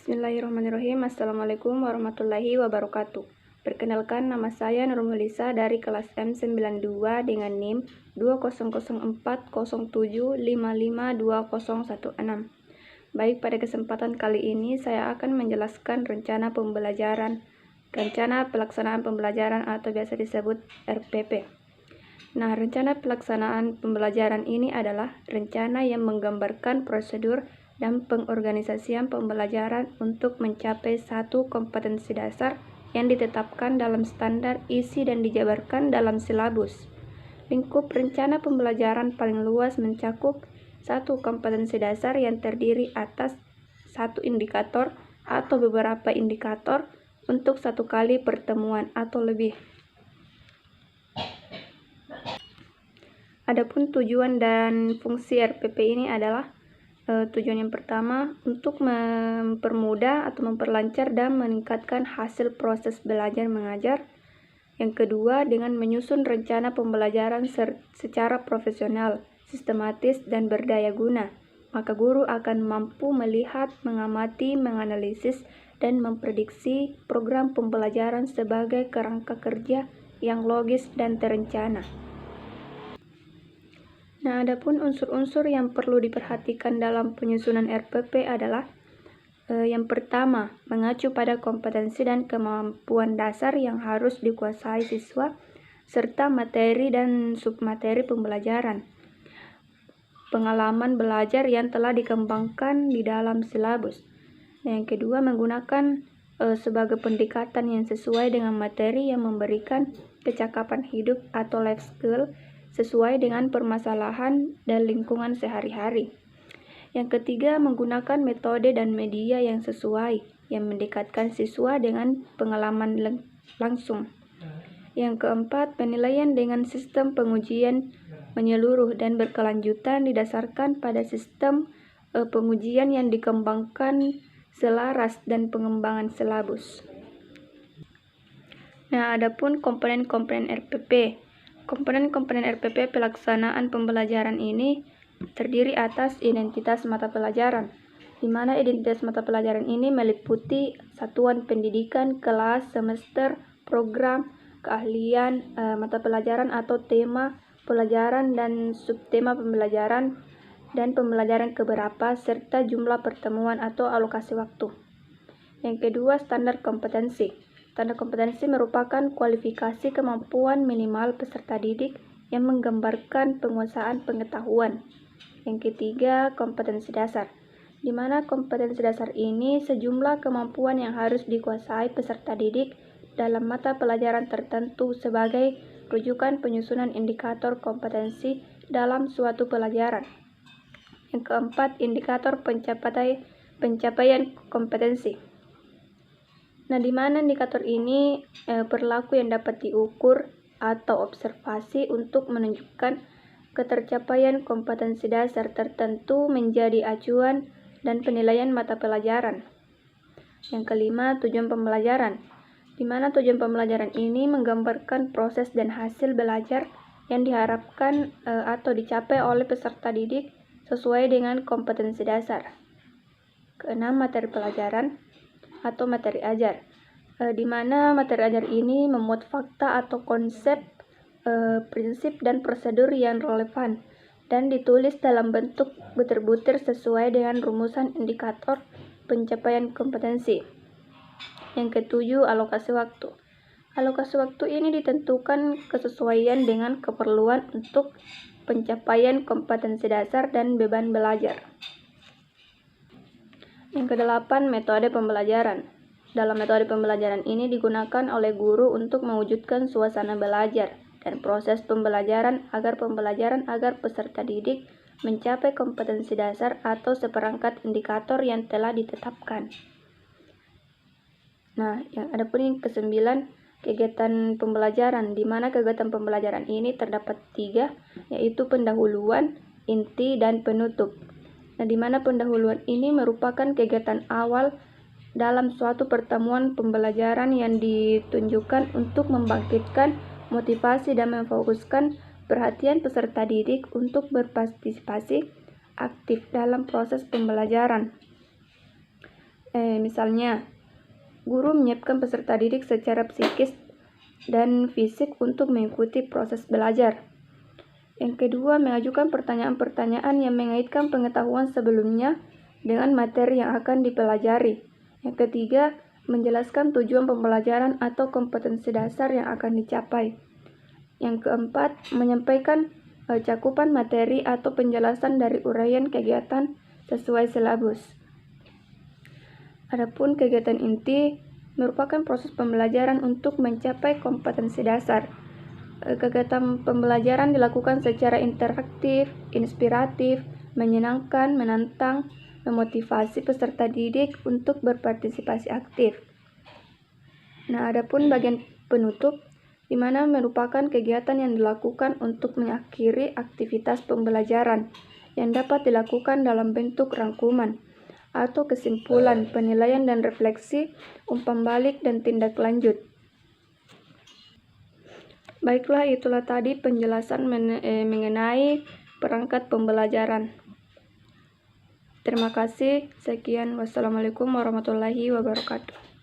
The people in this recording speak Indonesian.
Bismillahirrahmanirrahim. Assalamualaikum warahmatullahi wabarakatuh. Perkenalkan, nama saya Nurul Melisa dari kelas M92 dengan NIM 200407552016. Baik, pada kesempatan kali ini saya akan menjelaskan rencana pelaksanaan pembelajaran atau biasa disebut RPP. Nah, rencana pelaksanaan pembelajaran ini adalah rencana yang menggambarkan prosedur dan pengorganisasian pembelajaran untuk mencapai satu kompetensi dasar yang ditetapkan dalam standar isi dan dijabarkan dalam silabus. Lingkup rencana pembelajaran paling luas mencakup satu kompetensi dasar yang terdiri atas satu indikator atau beberapa indikator untuk satu kali pertemuan atau lebih. Adapun tujuan dan fungsi RPP ini adalah tujuan yang pertama untuk mempermudah atau memperlancar dan meningkatkan hasil proses belajar mengajar. Yang kedua, dengan menyusun rencana pembelajaran secara profesional, sistematis, dan berdaya guna, maka guru akan mampu melihat, mengamati, menganalisis, dan memprediksi program pembelajaran sebagai kerangka kerja yang logis dan terencana. Nah, adapun unsur-unsur yang perlu diperhatikan dalam penyusunan RPP adalah yang pertama, mengacu pada kompetensi dan kemampuan dasar yang harus dikuasai siswa, serta materi dan submateri pembelajaran. Pengalaman belajar yang telah dikembangkan di dalam silabus. Yang kedua, menggunakan sebagai pendekatan yang sesuai dengan materi yang memberikan kecakapan hidup atau life skill sesuai dengan permasalahan dan lingkungan sehari-hari. Yang ketiga, menggunakan metode dan media yang sesuai, yang mendekatkan siswa dengan pengalaman langsung. Yang keempat, penilaian dengan sistem pengujian menyeluruh dan berkelanjutan didasarkan pada sistem pengujian yang dikembangkan selaras dan pengembangan silabus. Nah, adapun komponen-komponen RPP. Komponen-komponen RPP pelaksanaan pembelajaran ini terdiri atas identitas mata pelajaran, di mana identitas mata pelajaran ini meliputi satuan pendidikan, kelas, semester, program, keahlian, mata pelajaran atau tema pelajaran dan subtema pembelajaran, dan pembelajaran keberapa, serta jumlah pertemuan atau alokasi waktu. Yang kedua, standar kompetensi. Standar kompetensi merupakan kualifikasi kemampuan minimal peserta didik yang menggambarkan penguasaan pengetahuan. Yang ketiga, kompetensi dasar, di mana kompetensi dasar ini sejumlah kemampuan yang harus dikuasai peserta didik dalam mata pelajaran tertentu sebagai rujukan penyusunan indikator kompetensi dalam suatu pelajaran. Yang keempat, indikator pencapaian kompetensi. Nah, di mana indikator ini perilaku yang dapat diukur atau observasi untuk menunjukkan ketercapaian kompetensi dasar tertentu menjadi acuan dan penilaian mata pelajaran. Yang kelima, tujuan pembelajaran, di mana tujuan pembelajaran ini menggambarkan proses dan hasil belajar yang diharapkan atau dicapai oleh peserta didik sesuai dengan kompetensi dasar. Keenam, materi pelajaran atau materi ajar, di mana materi ajar ini memuat fakta atau konsep, prinsip dan prosedur yang relevan dan ditulis dalam bentuk butir-butir sesuai dengan rumusan indikator pencapaian kompetensi. Yang ketujuh, alokasi waktu. Alokasi waktu ini ditentukan kesesuaian dengan keperluan untuk pencapaian kompetensi dasar dan beban belajar. Yang kedelapan, metode pembelajaran. Dalam metode pembelajaran ini digunakan oleh guru untuk mewujudkan suasana belajar dan proses pembelajaran agar peserta didik mencapai kompetensi dasar atau seperangkat indikator yang telah ditetapkan. Nah, adapun yang kesembilan, kegiatan pembelajaran, di mana kegiatan pembelajaran ini terdapat 3, yaitu pendahuluan, inti, dan penutup. Nah, di mana pendahuluan ini merupakan kegiatan awal dalam suatu pertemuan pembelajaran yang ditunjukkan untuk membangkitkan motivasi dan memfokuskan perhatian peserta didik untuk berpartisipasi aktif dalam proses pembelajaran. Misalnya, guru menyiapkan peserta didik secara psikis dan fisik untuk mengikuti proses belajar. Yang kedua, mengajukan pertanyaan-pertanyaan yang mengaitkan pengetahuan sebelumnya dengan materi yang akan dipelajari. Yang ketiga, menjelaskan tujuan pembelajaran atau kompetensi dasar yang akan dicapai. Yang keempat, menyampaikan cakupan materi atau penjelasan dari uraian kegiatan sesuai silabus. Adapun kegiatan inti merupakan proses pembelajaran untuk mencapai kompetensi dasar. Kegiatan pembelajaran dilakukan secara interaktif, inspiratif, menyenangkan, menantang, memotivasi peserta didik untuk berpartisipasi aktif. Nah, adapun bagian penutup, di mana merupakan kegiatan yang dilakukan untuk mengakhiri aktivitas pembelajaran yang dapat dilakukan dalam bentuk rangkuman atau kesimpulan, penilaian dan refleksi, umpan balik, dan tindak lanjut. Baiklah, itulah tadi penjelasan mengenai perangkat pembelajaran. Terima kasih. Sekian. Wassalamualaikum warahmatullahi wabarakatuh.